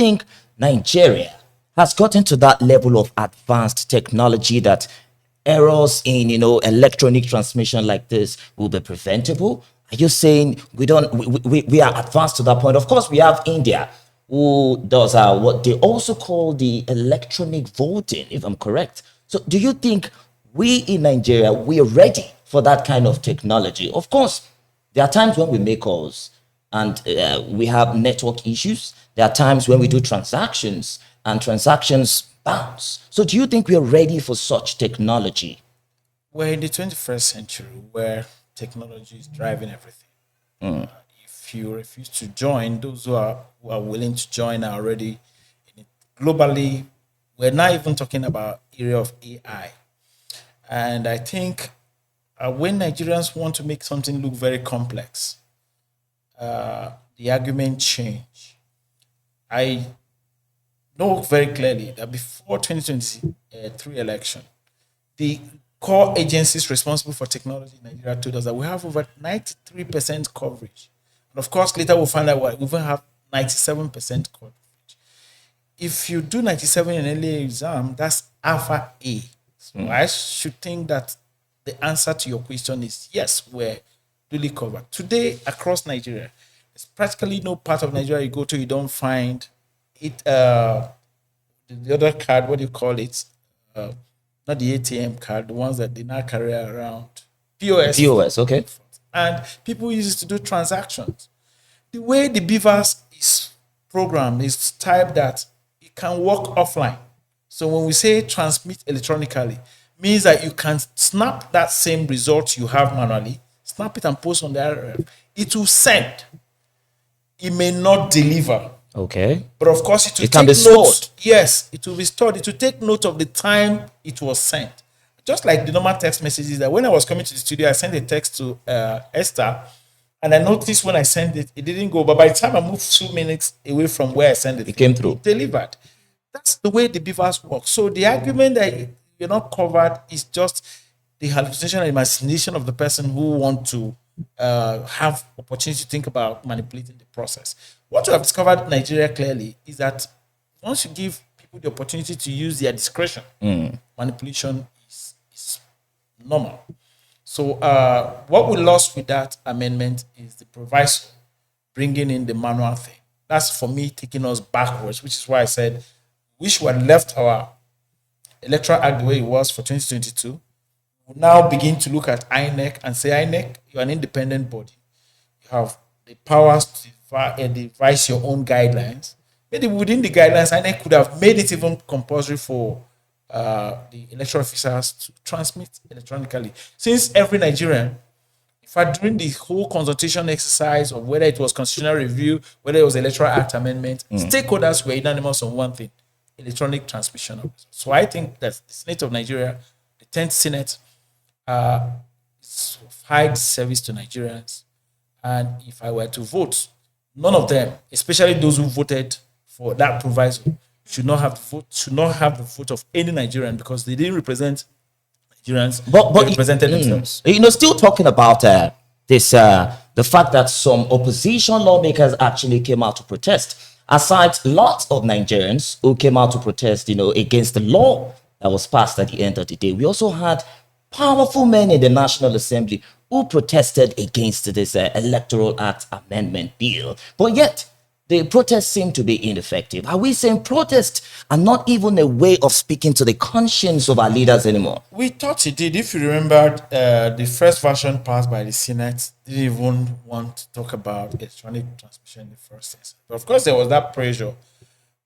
think Nigeria has gotten to that level of advanced technology that errors in electronic transmission like this will be preventable? Are you saying we are advanced to that point? Of course, we have India, who does what they also call the electronic voting, if I'm correct. So do you think we in Nigeria, we are ready for that kind of technology? Of course, there are times when we make calls and we have network issues. There are times when we do transactions and transactions bounce. So do you think we are ready for such technology? We're in the 21st century where technology is driving everything. If you refuse to join, those who are willing to join are already in it. Globally. We're not even talking about area of AI. And I think when Nigerians want to make something look very complex, the argument change. I know very clearly that before 2023 election, the core agencies responsible for technology in Nigeria told us that we have over 93% coverage. And of course, later we'll find out we even have 97% coverage. If you do 97 in an LA exam, that's alpha A. So I should think that the answer to your question is yes, we're duly covered. Today, across Nigeria, there's practically no part of Nigeria you go to, you don't find it. The other card, what do you call it? Not the ATM card, the ones that they now carry around. POS. POS, okay. And people use it to do transactions. The way the BVAS is programmed is type that it can work offline. So when we say transmit electronically, means that you can snap that same result you have manually, snap it and post on the RF. It will send. It may not deliver. Okay. But of course, it can be stored. Yes, it will be stored. It will take note of the time it was sent. Just like the normal text messages that when I was coming to the studio, I sent a text to Esther, and I noticed when I sent it, it didn't go. But by the time I moved 2 minutes away from where I sent it, it came through. It delivered. That's the way the BVAS works. So the argument that you're not covered is just the hallucination and imagination of the person who want to have opportunity to think about manipulating the process. What you have discovered in Nigeria clearly is that once you give people the opportunity to use their discretion, manipulation is normal. So what we lost with that amendment is the proviso bringing in the manual thing. That's for me taking us backwards, which is why I said we should have left our electoral act the way it was for 2022. We now begin to look at INEC and say, INEC, you're an independent body. You have the powers to devise your own guidelines. Maybe within the guidelines, INEC could have made it even compulsory for the electoral officers to transmit electronically. Since every Nigerian, in fact, during the whole consultation exercise of whether it was constitutional review, whether it was electoral act amendment, stakeholders were unanimous on one thing: electronic transmission of it. So I think that the Senate of Nigeria, the 10th Senate, is of high service to Nigerians. And if I were to vote, none of them, especially those who voted for that proviso, should not have the vote of any Nigerian because they didn't represent Nigerians. But they represented themselves. Still talking about this, the fact that some opposition lawmakers actually came out to protest. Aside lots of Nigerians who came out to protest, against the law that was passed at the end of the day, we also had powerful men in the National Assembly who protested against this Electoral Act Amendment bill. But yet, the protests seem to be ineffective. Are we saying protests are not even a way of speaking to the conscience of our leaders anymore? We thought it did. If you remembered, the first version passed by the Senate didn't even want to talk about electronic transmission in the first instance. But of course, there was that pressure.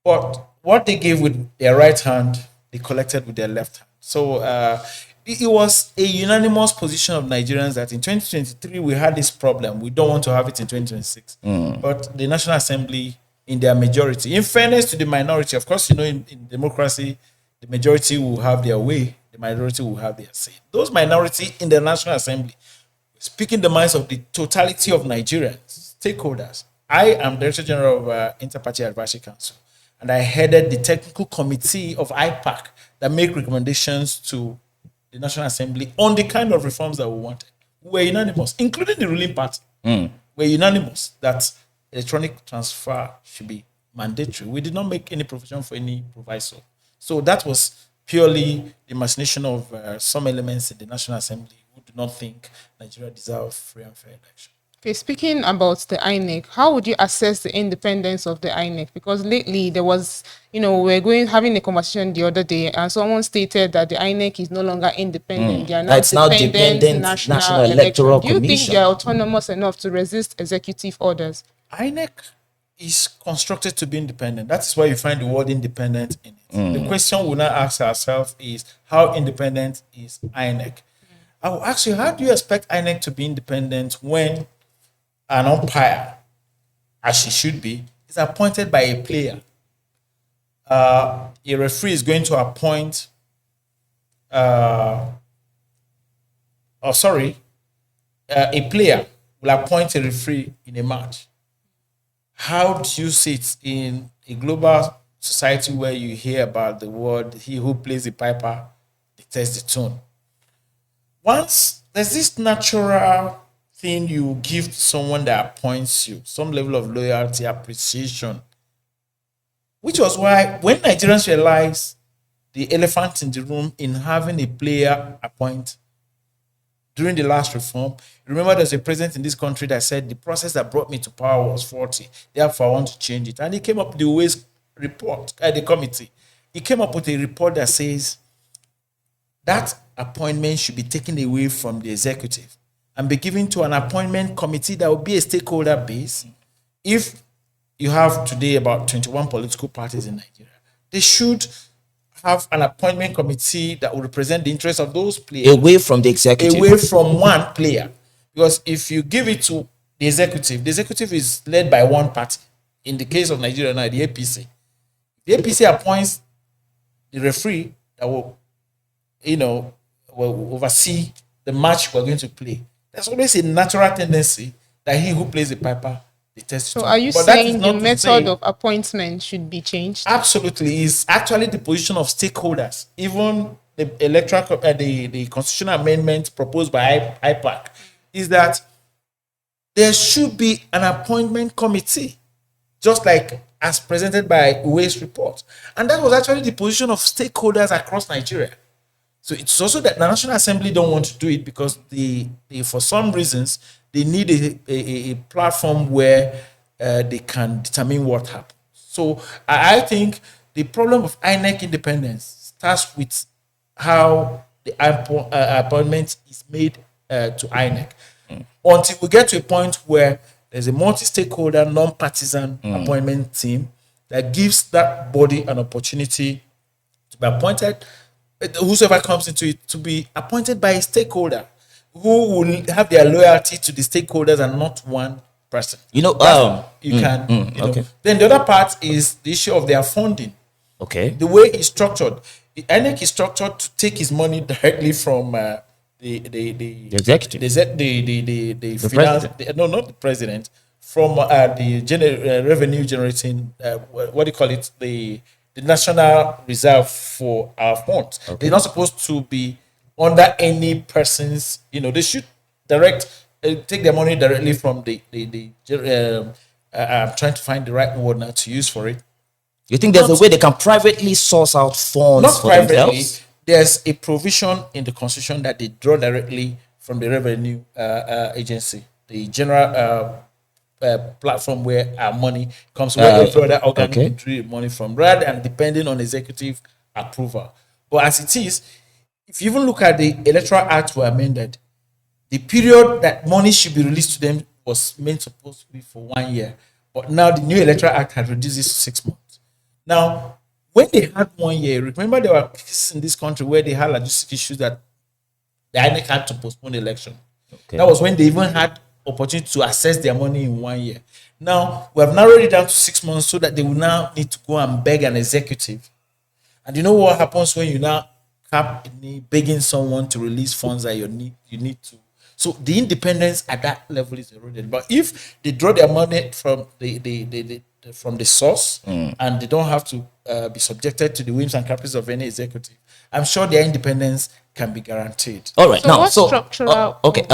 But what they gave with their right hand, they collected with their left hand. So it was a unanimous position of Nigerians that in 2023 we had this problem. We don't want to have it in 2026. But the National Assembly, in their majority, in fairness to the minority, of course, in democracy, the majority will have their way, the minority will have their say. Those minority in the National Assembly, speaking the minds of the totality of Nigerians, stakeholders. I am Director General of Interparty Advisory Council, and I headed the technical committee of IPAC that make recommendations to the National Assembly on the kind of reforms that we wanted. We were unanimous, including the ruling party. We're unanimous that electronic transfer should be mandatory. We did not make any provision for any proviso. So that was purely the imagination of some elements in the National Assembly who do not think Nigeria deserves free and fair election. Okay, speaking about the INEC, how would you assess the independence of the INEC? Because lately there was, having a conversation the other day, and someone stated that the INEC is no longer independent. They are now It's now dependent National Electoral Do you think Commission. they are autonomous enough to resist executive orders? INEC is constructed to be independent. That is why you find the word independent in it. The question we now ask ourselves is, how independent is INEC? I will ask you, how do you expect INEC to be independent when an umpire, as she should be, is appointed by a player? A referee is going to appoint, a player will appoint a referee in a match. How do you see it in a global society where you hear about the word, he who plays the piper dictates the tune? Once there's this natural thing you give to someone that appoints you, some level of loyalty, appreciation, which was why when Nigerians realized the elephant in the room in having a player appoint during the last reform, remember there's a president in this country that said the process that brought me to power was faulty, therefore I want to change it. And he came up with the Ways report, the committee. He came up with a report that says that appointment should be taken away from the executive and be given to an appointment committee that will be a stakeholder base. If you have today about 21 political parties in Nigeria, they should have an appointment committee that will represent the interests of those players. Away from the executive. Away from one player. Because if you give it to the executive is led by one party. In the case of Nigeria now, the APC. The APC appoints the referee that will oversee the match we're going to play. There's always a natural tendency that he who plays the piper detests. So are you saying the method of appointment should be changed? Absolutely. It's actually the position of stakeholders. Even the electoral, the constitutional amendment proposed by IPAC is that there should be an appointment committee, just like as presented by Ways report. And that was actually the position of stakeholders across Nigeria. So it's also that the National Assembly don't want to do it because they for some reasons, they need a platform where they can determine what happens. So I think the problem of INEC independence starts with how the appointment is made to INEC. Until we get to a point where there's a multi-stakeholder, non-partisan appointment team that gives that body an opportunity to be appointed, whosoever comes into it, to be appointed by a stakeholder who will have their loyalty to the stakeholders and not one person. Okay. Then the other part is the issue of their funding. Okay. The way it's structured. The INEC is structured to take his money directly from the executive. The finance, not the president, from the revenue generating, what do you call it? The National Reserve for our funds. Okay. They're not supposed to be under any person's, they should take their money directly from I'm trying to find the right word now to use for it. You think there's a way they can privately source out funds not for privately, themselves? There's a provision in the Constitution that they draw directly from the revenue agency, the general platform where our money comes, where every other organ draw money from, rather than depending on executive approval. But as it is, if you even look at the Electoral Act were amended, the period that money should be released to them was supposed to be for 1 year. But now the new Electoral Act has reduced this to 6 months. Now, when they had 1 year, remember there were cases in this country where they had logistic issues that the INEC had to postpone the election. Okay. That was when they even had opportunity to access their money in 1 year. Now, we have narrowed it down to 6 months so that they will now need to go and beg an executive. And you know what happens when you now cap begging someone to release funds that you need to. So the independence at that level is eroded. But if they draw their money from the source and they don't have to be subjected to the whims and caprices of any executive, I'm sure their independence can be guaranteed. All right. So now, what structural? okay.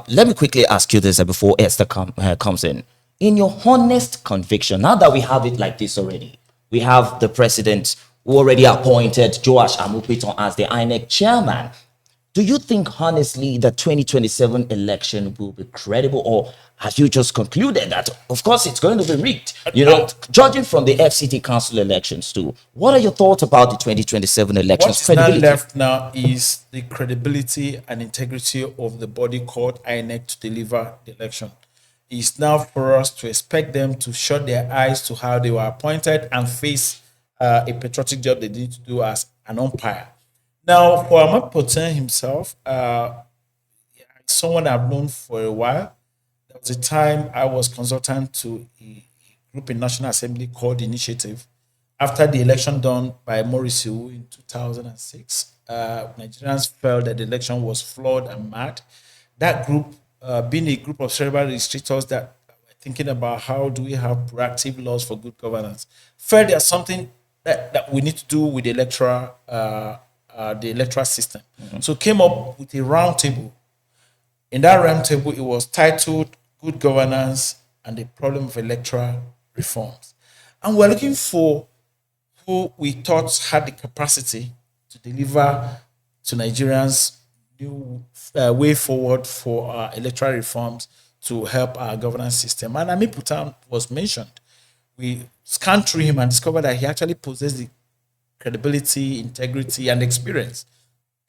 Let me quickly ask you this before Esther comes in. in your honest conviction, now that we have it like this already, we have the president who already appointed Joash Amupiton as the INEC chairman. Do you think honestly the 2027 election will be credible, or have you just concluded that of course it's going to be rigged? Judging from the FCT council elections too, what are your thoughts about the 2027 elections? What is now left now is the credibility and integrity of the body called INEC to deliver the election. It's now for us to expect them to shut their eyes to how they were appointed and face a patriotic job they need to do as an umpire. Now, for Ahmad Potin himself, someone I've known for a while. There was a time I was consultant to a group in National Assembly called Initiative. After the election done by Morrissey in 2006, Nigerians felt that the election was flawed and mad. That group, being a group of cerebral registrators that were thinking about how do we have proactive laws for good governance, felt there's something that we need to do with the electoral system. So came up with a round table. In that round table, it was titled Good Governance and the Problem of Electoral Reforms. And we're looking for who we thought had the capacity to deliver to Nigerians new way forward for electoral reforms to help our governance system. And Ami Putan was mentioned. We scanned through him and discovered that he actually possessed the credibility, integrity, and experience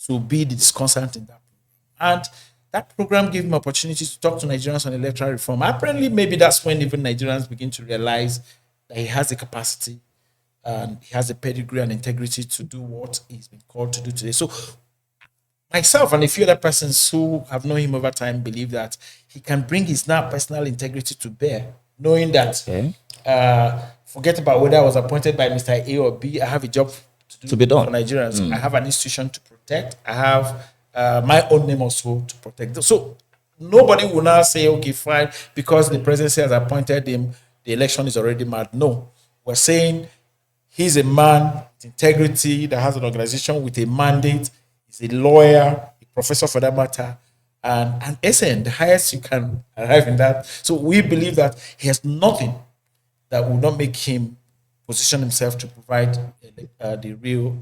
to be the discussant in that program. And that program gave him opportunity to talk to Nigerians on electoral reform. Apparently, maybe that's when even Nigerians begin to realize that he has the capacity and he has the pedigree and integrity to do what he's been called to do today. So myself and a few other persons who have known him over time believe that he can bring his now personal integrity to bear, knowing that forget about whether I was appointed by Mr. A or B. I have a job to be done for Nigerians. I have an institution to protect. I have my own name also to protect. So nobody will now say, okay, fine, because the presidency has appointed him, the election is already mad. No, we're saying he's a man with integrity that has an organization with a mandate. He's a lawyer, a professor for that matter, and an SN, the highest you can arrive in that. So we believe that he has nothing that will not make him position himself to provide the real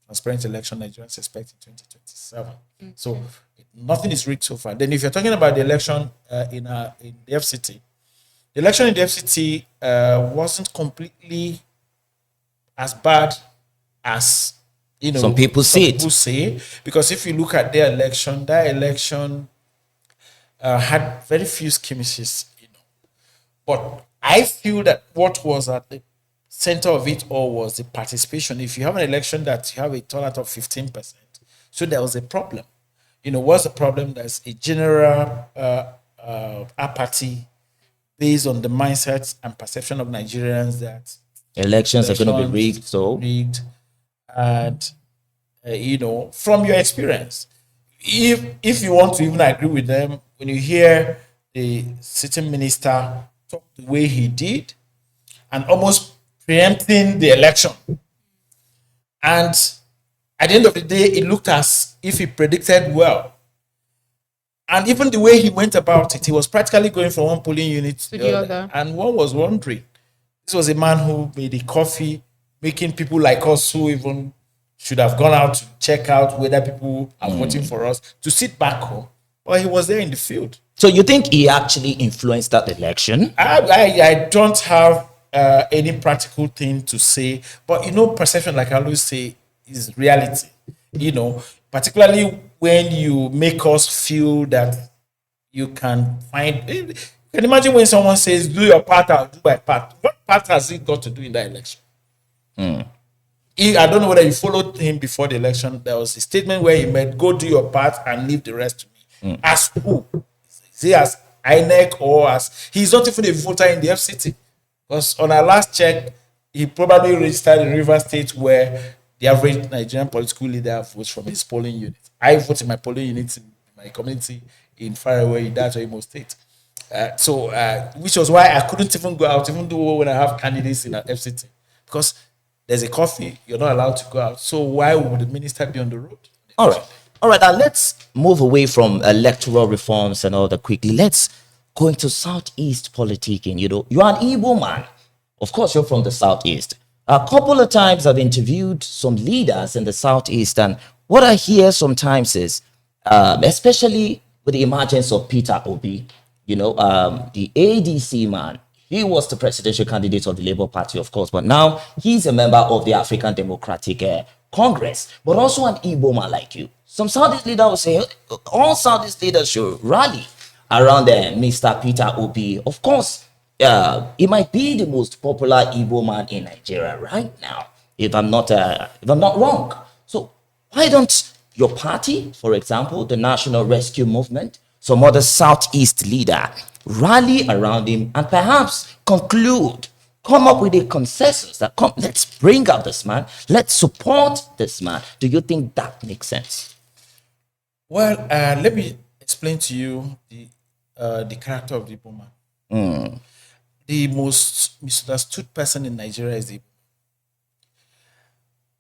transparent election Nigerians expect in 2027. So nothing is rigged so far. Then if you're talking about the election in the FCT, the election in the FCT wasn't completely as bad as some people say, because if you look at their election, that election had very few skirmishes, But I feel that what was at the center of it all was the participation. If you have an election that you have a turnout of 15%, so there was a problem. What's the problem? There's a general apathy based on the mindset and perception of Nigerians that elections are going to be rigged. And from your experience, if you want to even agree with them, when you hear the sitting minister talk the way he did and almost preempting the election, and at the end of the day, it looked as if he predicted well. And even the way he went about it, he was practically going from one polling unit to the other. And one was wondering, this was a man who made a coffee, making people like us who even should have gone out to check out whether people are voting for us to sit back home. But he was there in the field. So you think he actually influenced that election? I don't have any practical thing to say. But, perception, like I always say, is reality. Particularly when you make us feel that you can find... You can imagine when someone says, do your part, I'll do my part. What part has he got to do in that election? I don't know whether you followed him before the election. There was a statement where he made, go do your part and leave the rest to me. As who? Is he as INEC or as... He's not even a voter in the FCT. Because on our last check, he probably registered in Rivers State where the average Nigerian political leader votes from his polling unit. I vote in my polling unit in my community in Faraway, that's Imo State. Which was why I couldn't even go out, even though when I have candidates in an FCT. Because there's a coffee, you're not allowed to go out. So why would the minister be on the road? All right. Now let's move away from electoral reforms and all that quickly. Let's going to Southeast politicking. You're an Igbo man. Of course, you're from the Southeast. A couple of times I've interviewed some leaders in the Southeast, and what I hear sometimes is, especially with the emergence of Peter Obi, the ADC man, he was the presidential candidate of the Labour Party, of course, but now he's a member of the African Democratic Congress, but also an Igbo man like you. Some Southeast leaders will say all Southeast leaders should rally around Mr. Peter Obi. Of course, he might be the most popular Igbo man in Nigeria right now, if I'm not wrong. So why don't your party, for example, the National Rescue Movement, some other Southeast leader, rally around him and perhaps come up with a consensus that let's bring up this man, let's support this man. Do you think that makes sense? Well, let me explain to you the character of the Igbo man. The most misunderstood person in Nigeria is the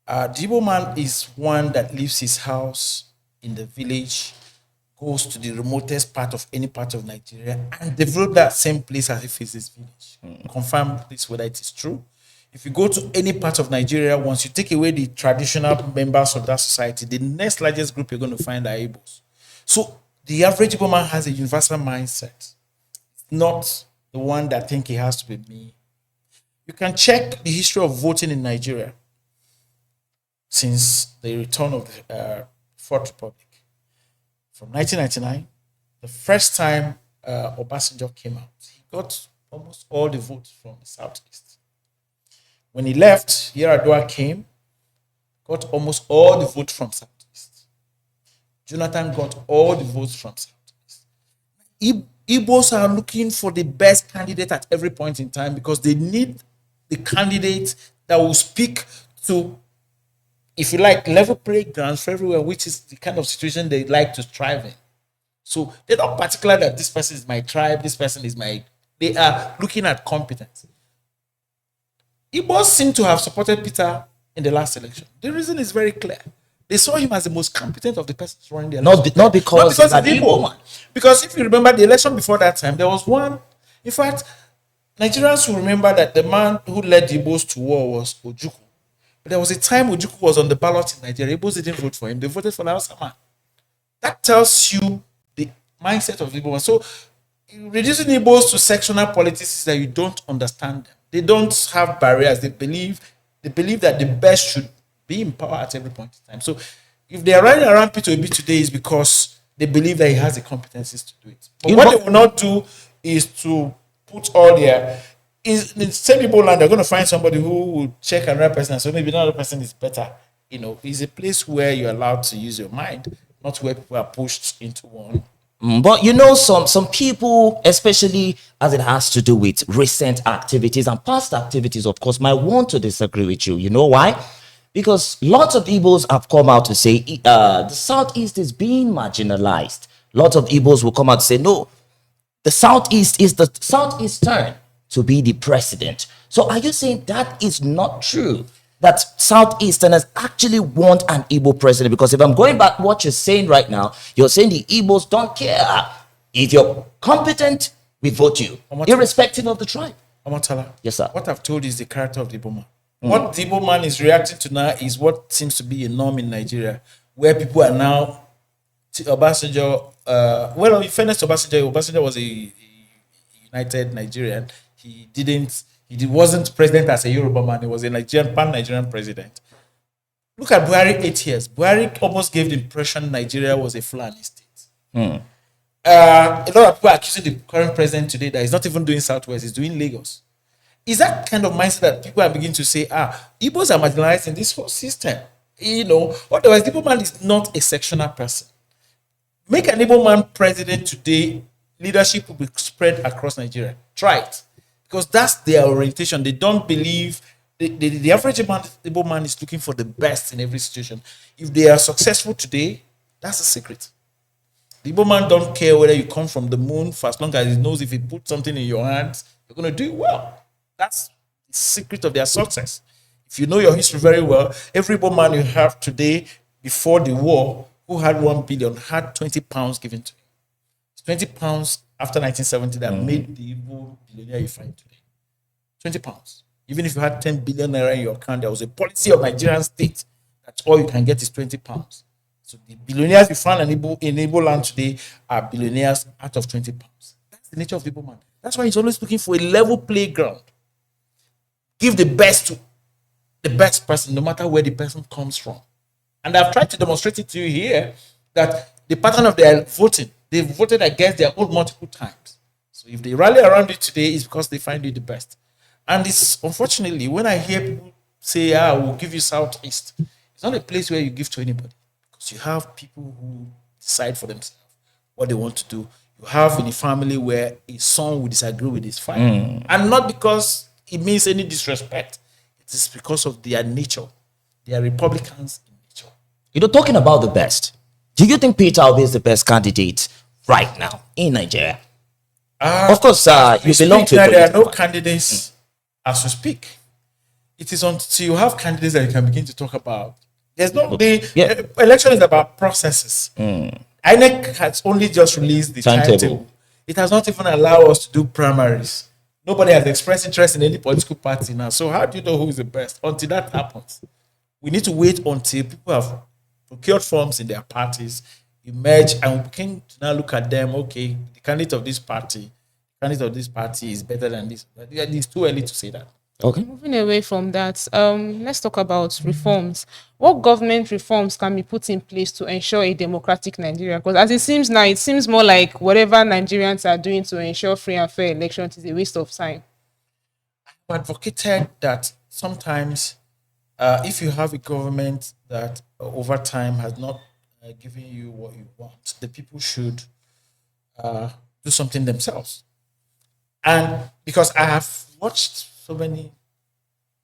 Igbo man is one that leaves his house in the village, goes to the remotest part of any part of Nigeria, and develop that same place as if it's his village. Confirm this whether it is true. If you go to any part of Nigeria, once you take away the traditional members of that society, the next largest group you're going to find are Igbos. So the average Igbo man has a universal mindset, not the one that think he has to be me. You can check the history of voting in Nigeria since the return of the Fourth Republic. From 1999, the first time Obasanjo came out, he got almost all the votes from the Southeast. When he left, Yar'Adua came, got almost all the votes from Southeast. Jonathan got all the votes from Southeast. Igbos are looking for the best candidate at every point in time because they need the candidate that will speak to, if you like, level playgrounds for everywhere, which is the kind of situation they like to thrive in. So they're not particular that this person is my tribe, this person is my... They are looking at competence. Igbos seem to have supported Peter in the last election. The reason is very clear. They saw him as the most competent of the persons running the election. Not because he's an Igbo man. Because if you remember the election before that time, there was one... In fact, Nigerians will remember that the man who led the Igbos to war was Ojukwu. But there was a time Ojukwu was on the ballot in Nigeria. Igbos didn't vote for him. They voted for the Hausa man. That tells you the mindset of the Igbo man. So reducing Igbos to sectional politics is that you don't understand them. They don't have barriers. They believe that the best should be in power at every point in time. So if they are running around Peter Obi today, is because they believe that he has the competencies to do it. But what they will not do is to put all their... In the same Igbo land, they're going to find somebody who will check another person, so maybe another person is better. It's a place where you're allowed to use your mind, not where people are pushed into one. But some people, especially as it has to do with recent activities and past activities, of course, might want to disagree with you. You know why? Because lots of Igbos have come out to say the Southeast is being marginalized. Lots of Igbos will come out to say, no, the Southeast is the Southeast turn to be the president. So are you saying that is not true? That Southeasterners actually want an Igbo president? Because if I'm going back what you're saying right now, you're saying the Igbos don't care. If you're competent, we vote you, irrespective of the tribe. Omotola. Yes, sir. What I've told you is the character of the Igbo man. What the Igbo man is reacting to now is what seems to be a norm in Nigeria, where people are now... Obasanjo... in fairness to Obasanjo was a united Nigerian. He wasn't president as a Yoruba man. He was a pan-Nigerian president. Look at Buhari 8 years. Buhari almost gave the impression Nigeria was a Fulani state. A lot of people are accusing the current president today that he's not even doing Southwest, he's doing Lagos. Is that kind of mindset that people are beginning to say, Igbos are marginalized in this whole system? Otherwise, the Igbo man is not a sectional person. Make an Igbo man president today, leadership will be spread across Nigeria. Try it. Because that's their orientation. They don't believe... The average Igbo man is looking for the best in every situation. If they are successful today, that's the secret. The Igbo man don't care whether you come from the moon, for as long as he knows if he puts something in your hands, you're going to do it well. That's the secret of their success. If you know your history very well, every Igbo man you have today, before the war, who had 1 billion, had 20 pounds given to him. 20 pounds after 1970 that made the Igbo billionaire you find today? 20 pounds. Even if you had 10 billion naira in your account, there was a policy of Nigerian state that all you can get is 20 pounds. So the billionaires you find in Igbo land today are billionaires out of 20 pounds. That's the nature of Igbo man. That's why he's always looking for a level playground. Give the best to the best person, no matter where the person comes from. And I've tried to demonstrate it to you here that the pattern of their voting, they've voted against their own multiple times. So if they rally around you today, it's because they find you the best. And it's unfortunately, when I hear people say, we'll give you Southeast, it's not a place where you give to anybody. Because you have people who decide for themselves what they want to do. You have in a family where a son will disagree with his father. And not because it means any disrespect. It is because of their nature. They are Republicans in nature. Talking about the best, do you think Peter Obi is the best candidate right now in Nigeria? Of course, you belong to there are no candidates as we speak. It is until you have candidates that you can begin to talk about. There's no election is about processes. INEC has only just released the timetable. It has not even allowed us to do primaries. Nobody has expressed interest in any political party now. So how do you know who is the best? Until that happens, we need to wait until people have procured forms in their parties, emerge, and we can now look at them. Okay, the candidate of this party is better than this. It's too early to say that. Okay. Moving away from that, let's talk about reforms. What government reforms can be put in place to ensure a democratic Nigeria? Because as it seems now, it seems more like whatever Nigerians are doing to ensure free and fair elections is a waste of time. I've advocated that sometimes if you have a government that over time has not given you what you want, the people should do something themselves. And because I have watched so many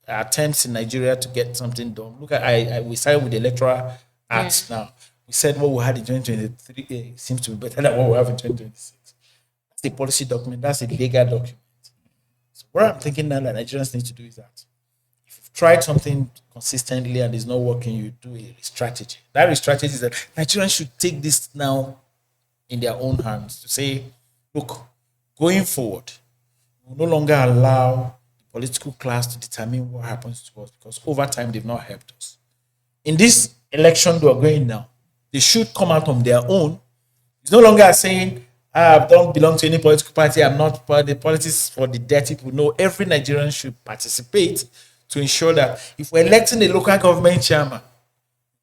attempts in Nigeria to get something done. Look at we started with the electoral act now. We said what we had in 2023 seems to be better than what we have in 2026. That's a policy document. That's a legal document. So what I'm thinking now that Nigerians need to do is that if you've tried something consistently and it's not working, you do a strategy. That strategy is that Nigerians should take this now in their own hands to say, look, going forward, we'll no longer allow political class to determine what happens to us because over time they've not helped us. In this election we're going now, they should come out on their own. It's no longer saying, I don't belong to any political party, I'm not part of the politics for the dirty people. No, every Nigerian should participate to ensure that if we're electing a local government chairman,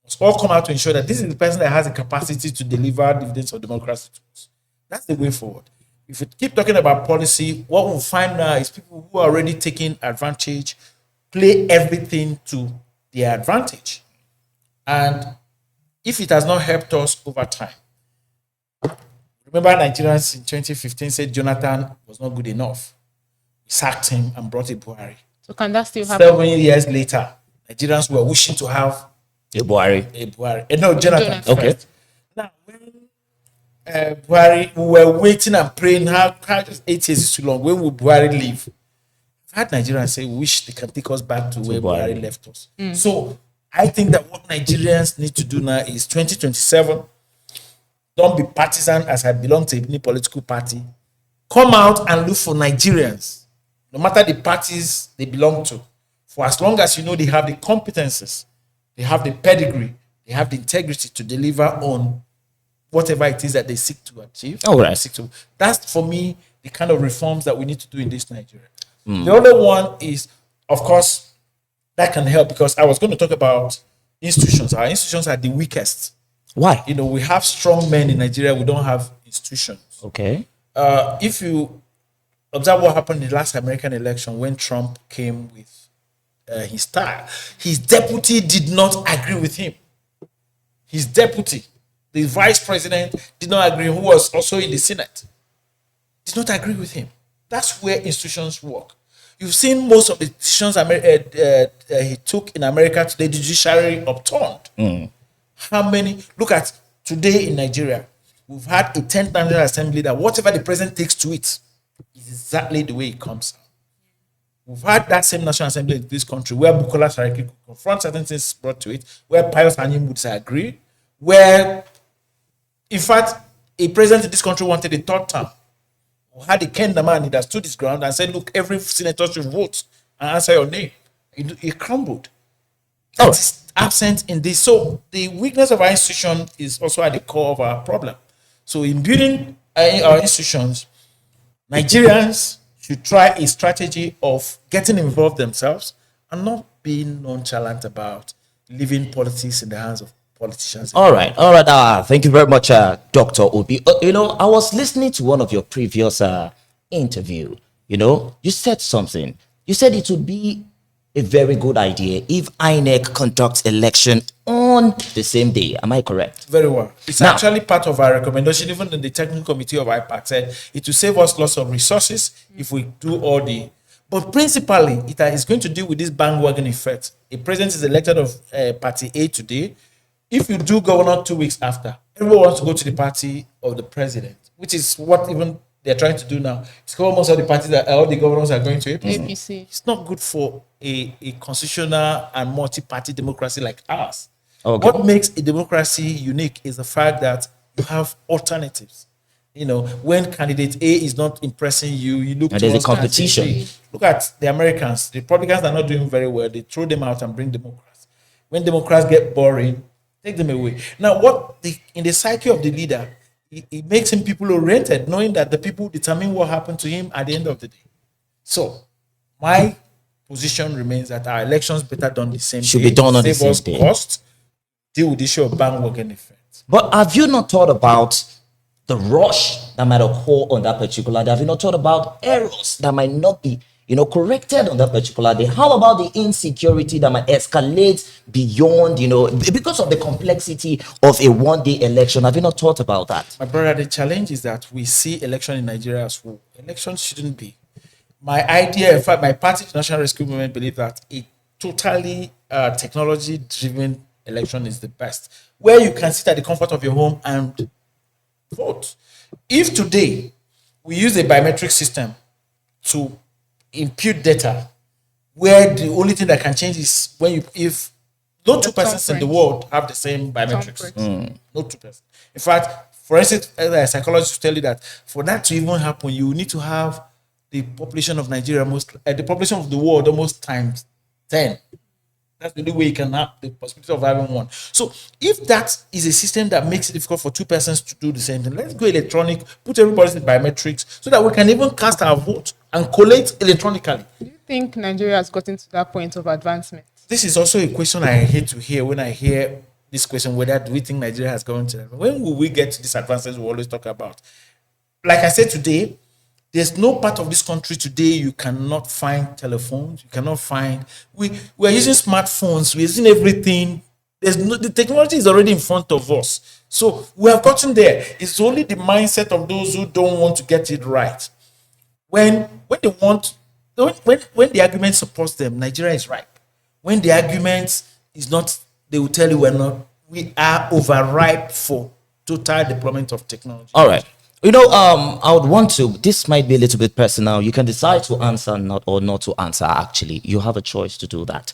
must all come out to ensure that this is the person that has the capacity to deliver dividends of democracy to us. That's the way forward. If we keep talking about policy, what we'll find now is people who are already taking advantage, play everything to their advantage. And if it has not helped us over time, remember Nigerians in 2015 said Jonathan was not good enough. We sacked him and brought in Buhari. So can that still happen? 7 years later, Nigerians were wishing to have a Buhari. No, Jonathan. Okay. First. Now, when Buhari, we were waiting and praying how just 8 years is too long. When will Buhari leave? I've had Nigerians say we wish they can take us back to where Buhari left us. So I think that what Nigerians need to do now is 2027. Don't be partisan as I belong to any political party. Come out and look for Nigerians, no matter the parties they belong to. For as long as you know they have the competences, they have the pedigree, they have the integrity to deliver on whatever it is that they seek to achieve. All right. That's, for me, the kind of reforms that we need to do in this Nigeria. The other one is, of course, that can help because I was going to talk about institutions. Our institutions are the weakest. Why? We have strong men in Nigeria. We don't have institutions. Okay. If you observe what happened in the last American election when Trump came with his style, his deputy did not agree with him. His deputy, the vice president, did not agree, who was also in the Senate, did not agree with him. That's where institutions work. You've seen most of the decisions he took in America today, the judiciary upturned. How many? Look at today in Nigeria. We've had a 10th National Assembly that whatever the president takes to it is exactly the way it comes out. We've had that same National Assembly in this country where Bukola Saraki could confront certain things brought to it, where Pius Anyim would disagree, where, in fact, a president in this country wanted a third term. had a Ken the man that stood his ground and said, look, every senator should vote and answer your name. It crumbled. That is absent in this. So the weakness of our institution is also at the core of our problem. So in building our institutions, Nigerians should try a strategy of getting involved themselves and not being nonchalant about leaving politics in the hands of politicians. All right. Thank you very much, Dr. Obi. I was listening to one of your previous interview. You said something. You said it would be a very good idea if INEC conducts election on the same day. Am I correct? Very well. It's actually part of our recommendation. Even in the technical committee of IPAC said it will save us lots of resources if we do all the. But principally, it is going to deal with this bandwagon effect. A president is elected of party A today. If you do governor 2 weeks after, everyone wants to go to the party of the president, which is what even they're trying to do now. It's almost all the parties that all the governors are going to APC. It's not good for a constitutional and multi-party democracy like ours. Okay. What makes a democracy unique is the fact that you have alternatives. When candidate A is not impressing you, you look. And there's a competition. Look at the Americans. The Republicans are not doing very well. They throw them out and bring Democrats. When Democrats get boring, take them away. Now, in the psyche of the leader, it makes him people oriented, knowing that the people determine what happened to him at the end of the day. So, my position remains that our elections better done the same. Should be done on the same day. Cost, deal with the issue of bandwagon effect. But have you not thought about the rush that might occur on that particular day? Have you not thought about errors that might not be corrected on that particular day? How about the insecurity that might escalate beyond, because of the complexity of a one-day election? Have you not thought about that? My brother, the challenge is that we see election in Nigeria as well. Elections shouldn't be. My idea, in fact, my party, the National Rescue Movement, believe that a totally technology-driven election is the best, where you can sit at the comfort of your home and vote. If today we use a biometric system to impute data, where the only thing that can change is if no two persons in the world have the same biometrics. No two persons. In fact, for instance, a psychologist will tell you that for that to even happen, you need to have the population of Nigeria the population of the world almost times 10. That's the only way you can have the possibility of having one. So if that is a system that makes it difficult for two persons to do the same thing, let's go electronic, put everybody's in biometrics so that we can even cast our vote and collate electronically. Do you think Nigeria has gotten to that point of advancement? This is also a question I hate to hear when I hear this question, whether do we think Nigeria has gone to that? When will we get to these advances we always talk about? Like I said today, there's no part of this country today you cannot find telephones. You cannot find. We're using smartphones. We're using everything. The technology is already in front of us. So we have gotten there. It's only the mindset of those who don't want to get it right. When the argument supports them, Nigeria is right. When the argument is not, they will tell you we are overripe for total deployment of technology. All right. I would want to, this might be a little bit personal. You can decide to answer not to answer, actually. You have a choice to do that.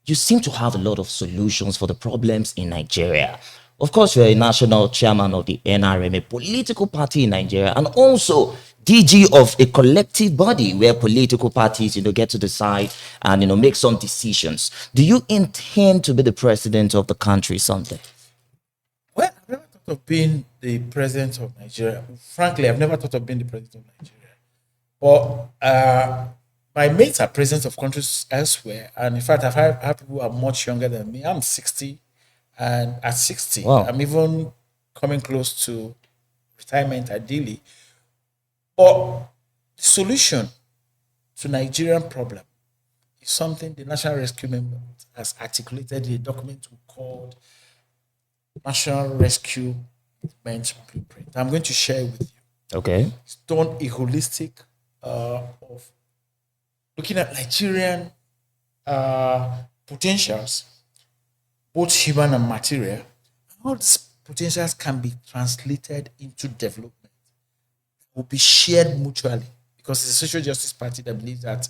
You seem to have a lot of solutions for the problems in Nigeria. Of course, you're a national chairman of the NRM, a political party in Nigeria, and also DG of a collective body where political parties, get to decide and, make some decisions. Do you intend to be the president of the country someday? Well, I've never thought of being the president of Nigeria. Frankly, I've never thought of being the president of Nigeria. But my mates are presidents of countries elsewhere. And in fact, I've had people who are much younger than me. I'm 60. And at 60, wow. I'm even coming close to retirement, ideally. But the solution to Nigerian problem is something the National Rescue Movement has articulated in a document called National Rescue Movement Blueprint. I'm going to share it with you. Okay. It's done a holistic of looking at Nigerian potentials, both human and material. All these potentials can be translated into development. Will be shared mutually, because it's a social justice party that believes that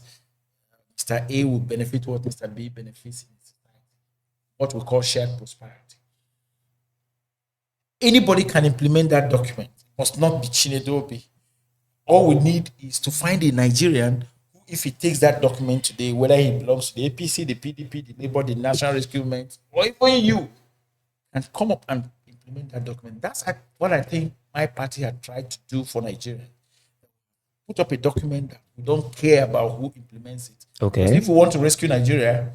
Mr. A will benefit what Mr. B benefits in society, what we call shared prosperity. Anybody can implement that document. It must not be Chinedu Obi. All we need is to find a Nigerian who, if he takes that document today, whether he belongs to the APC, the PDP, the Labour, the National Rescue Movement, or even you, and come up and implement that document. That's what I think my party had tried to do for Nigeria. Put up a document that we don't care about who implements it. Okay. So if we want to rescue Nigeria,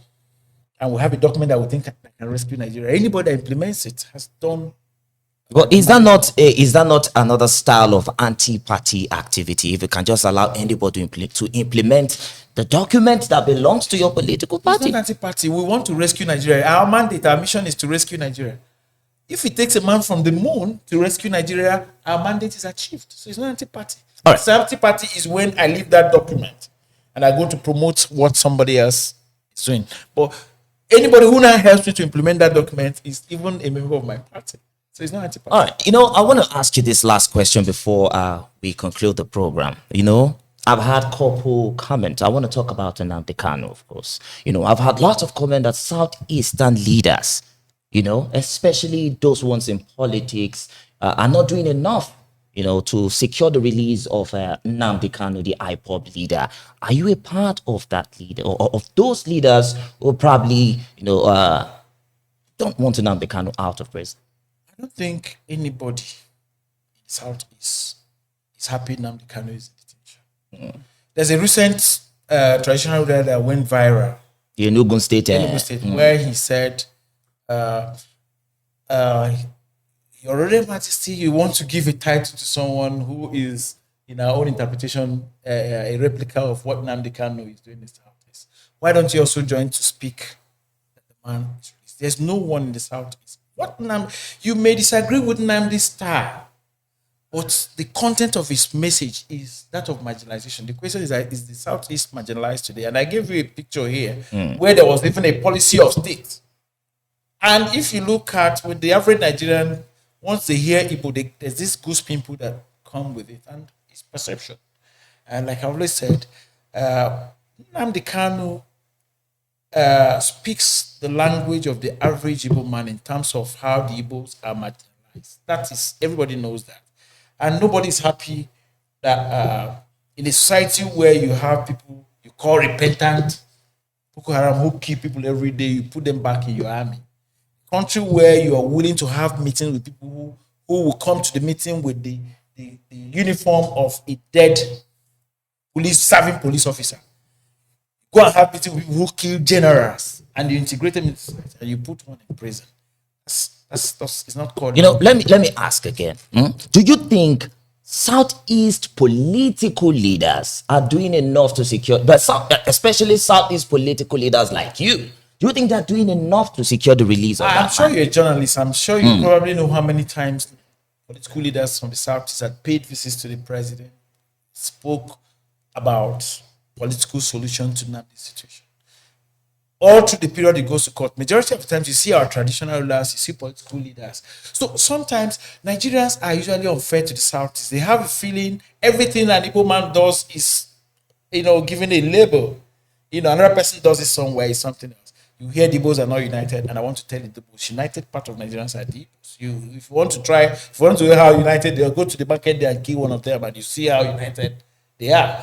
and we have a document that we think that can rescue Nigeria, anybody that implements it has done. But is that not another style of anti-party activity? If you can just allow anybody to implement the document that belongs to your political It's party. not anti-party. We want to rescue Nigeria. Our mandate, our mission is to rescue Nigeria. If it takes a man from the moon to rescue Nigeria, our mandate is achieved. So it's not anti-party. All right. So anti-party is when I leave that document and I go to promote what somebody else is doing. But anybody who now helps me to implement that document is even a member of my party. So it's not anti-party. All right. I want to ask you this last question before we conclude the program. I've had couple comment. I want to talk about Nnamdi Kanu, of course. I've had lots of comment that Southeastern leaders, especially those ones in politics, are not doing enough, to secure the release of Nnamdi Kanu, the IPOB leader. Are you a part of that leader or of those leaders who probably, don't want Nnamdi Kanu out of prison? I don't think anybody in the Southeast is happy Nnamdi Kanu is in detention. There's a recent traditional leader that went viral. The Enugu State, Where he said, Your Royal Majesty, you want to give a title to someone who is, in our own interpretation, a replica of what Nnamdi Kanu is doing in the Southeast. Why don't you also join to speak that the man is released? There's no one in the Southeast. You may disagree with Nnamdi's style, but the content of his message is that of marginalization. The question is the Southeast marginalized today? And I gave you a picture here where there was even a policy of state. And if you look at with the average Nigerian, once they hear Igbo, there's this goose pimple that come with it, and it's perception. And like I always said, Nnamdi Kanu speaks the language of the average Igbo man in terms of how the Igbos are marginalized. That is, everybody knows that. And nobody is happy that in a society where you have people you call repentant, Boko Haram, who kill people every day, you put them back in your army. Country where you are willing to have meetings with people who will come to the meeting with the uniform of a dead serving police officer. Go and have meetings with people who kill generals, and you integrate them in society, and you put one in prison. That's it's not called. Let me ask again. Do you think Southeast political leaders are doing enough to secure, but especially Southeast political leaders like you? Do you think they're doing enough to secure the release of that? I'm sure you're a journalist. I'm sure you probably know how many times political leaders from the Southeast had paid visits to the president, spoke about political solution to Nnamdi's situation. All through the period it goes to court, majority of the times you see our traditional rulers, you see political leaders. So sometimes Nigerians are usually unfair to the Southeast. They have a feeling everything an Igbo man does is, given a label. Another person does it somewhere, is something else. You hear the Igbos are not united, and I want to tell you the most united part of Nigerians are the Igbos. If you want to hear how united they are, go to the market there and kill one of them, and you see how united they are.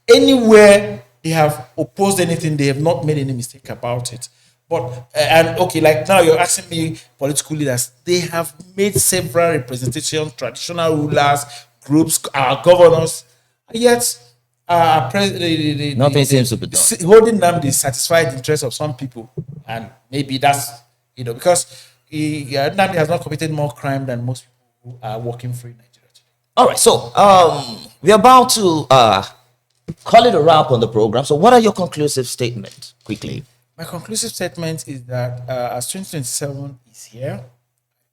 Anywhere they have opposed anything, they have not made any mistake about it. But like now you're asking me political leaders, they have made several representations, traditional rulers, groups, our governors, and yet nothing seems to be done. Holding them the satisfied interest of some people, and maybe that's because Nnamdi has not committed more crime than most people who are working free in Nigeria today. All right, so we're about to call it a wrap on the program. So, what are your conclusive statements, quickly? My conclusive statement is that as 2027 is here, I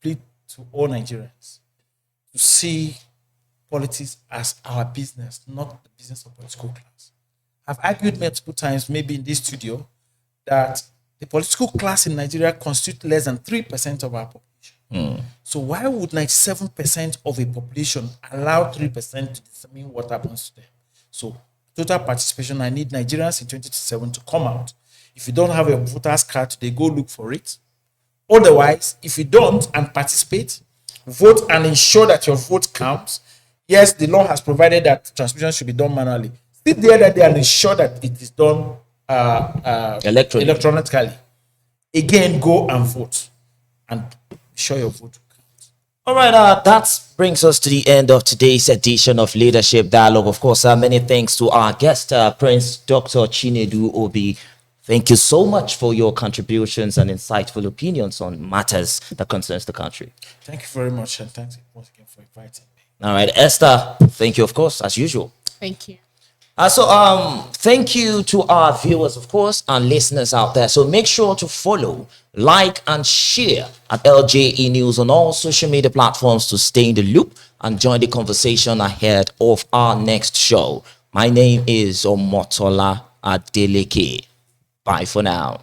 plead to all Nigerians to see politics as our business, not the business of political class. I've argued multiple times, maybe in this studio, that the political class in Nigeria constitutes less than 3% of our population. So why would 97% of a population allow 3% to determine what happens to them? So total participation, I need Nigerians in 2027 to come out. If you don't have a voter's card today, go look for it. Otherwise, if you don't and participate, vote and ensure that your vote counts. Yes, the law has provided that transmission should be done manually. Sit there that day and ensure that it is done electronically. Again, go and vote and be sure your vote. All right, that brings us to the end of today's edition of Leadership Dialogue. Of course, many thanks to our guest, Prince Dr. Chinedu Obi. Thank you so much for your contributions and insightful opinions on matters that concerns the country. Thank you very much, and thanks once again for inviting me. All right, Esther, thank you, of course, as usual. Thank you. Thank you to our viewers, of course, and listeners out there. So make sure to follow, like, and share at LJE News on all social media platforms to stay in the loop and join the conversation ahead of our next show. My name is Omotola Adeleke. Bye for now.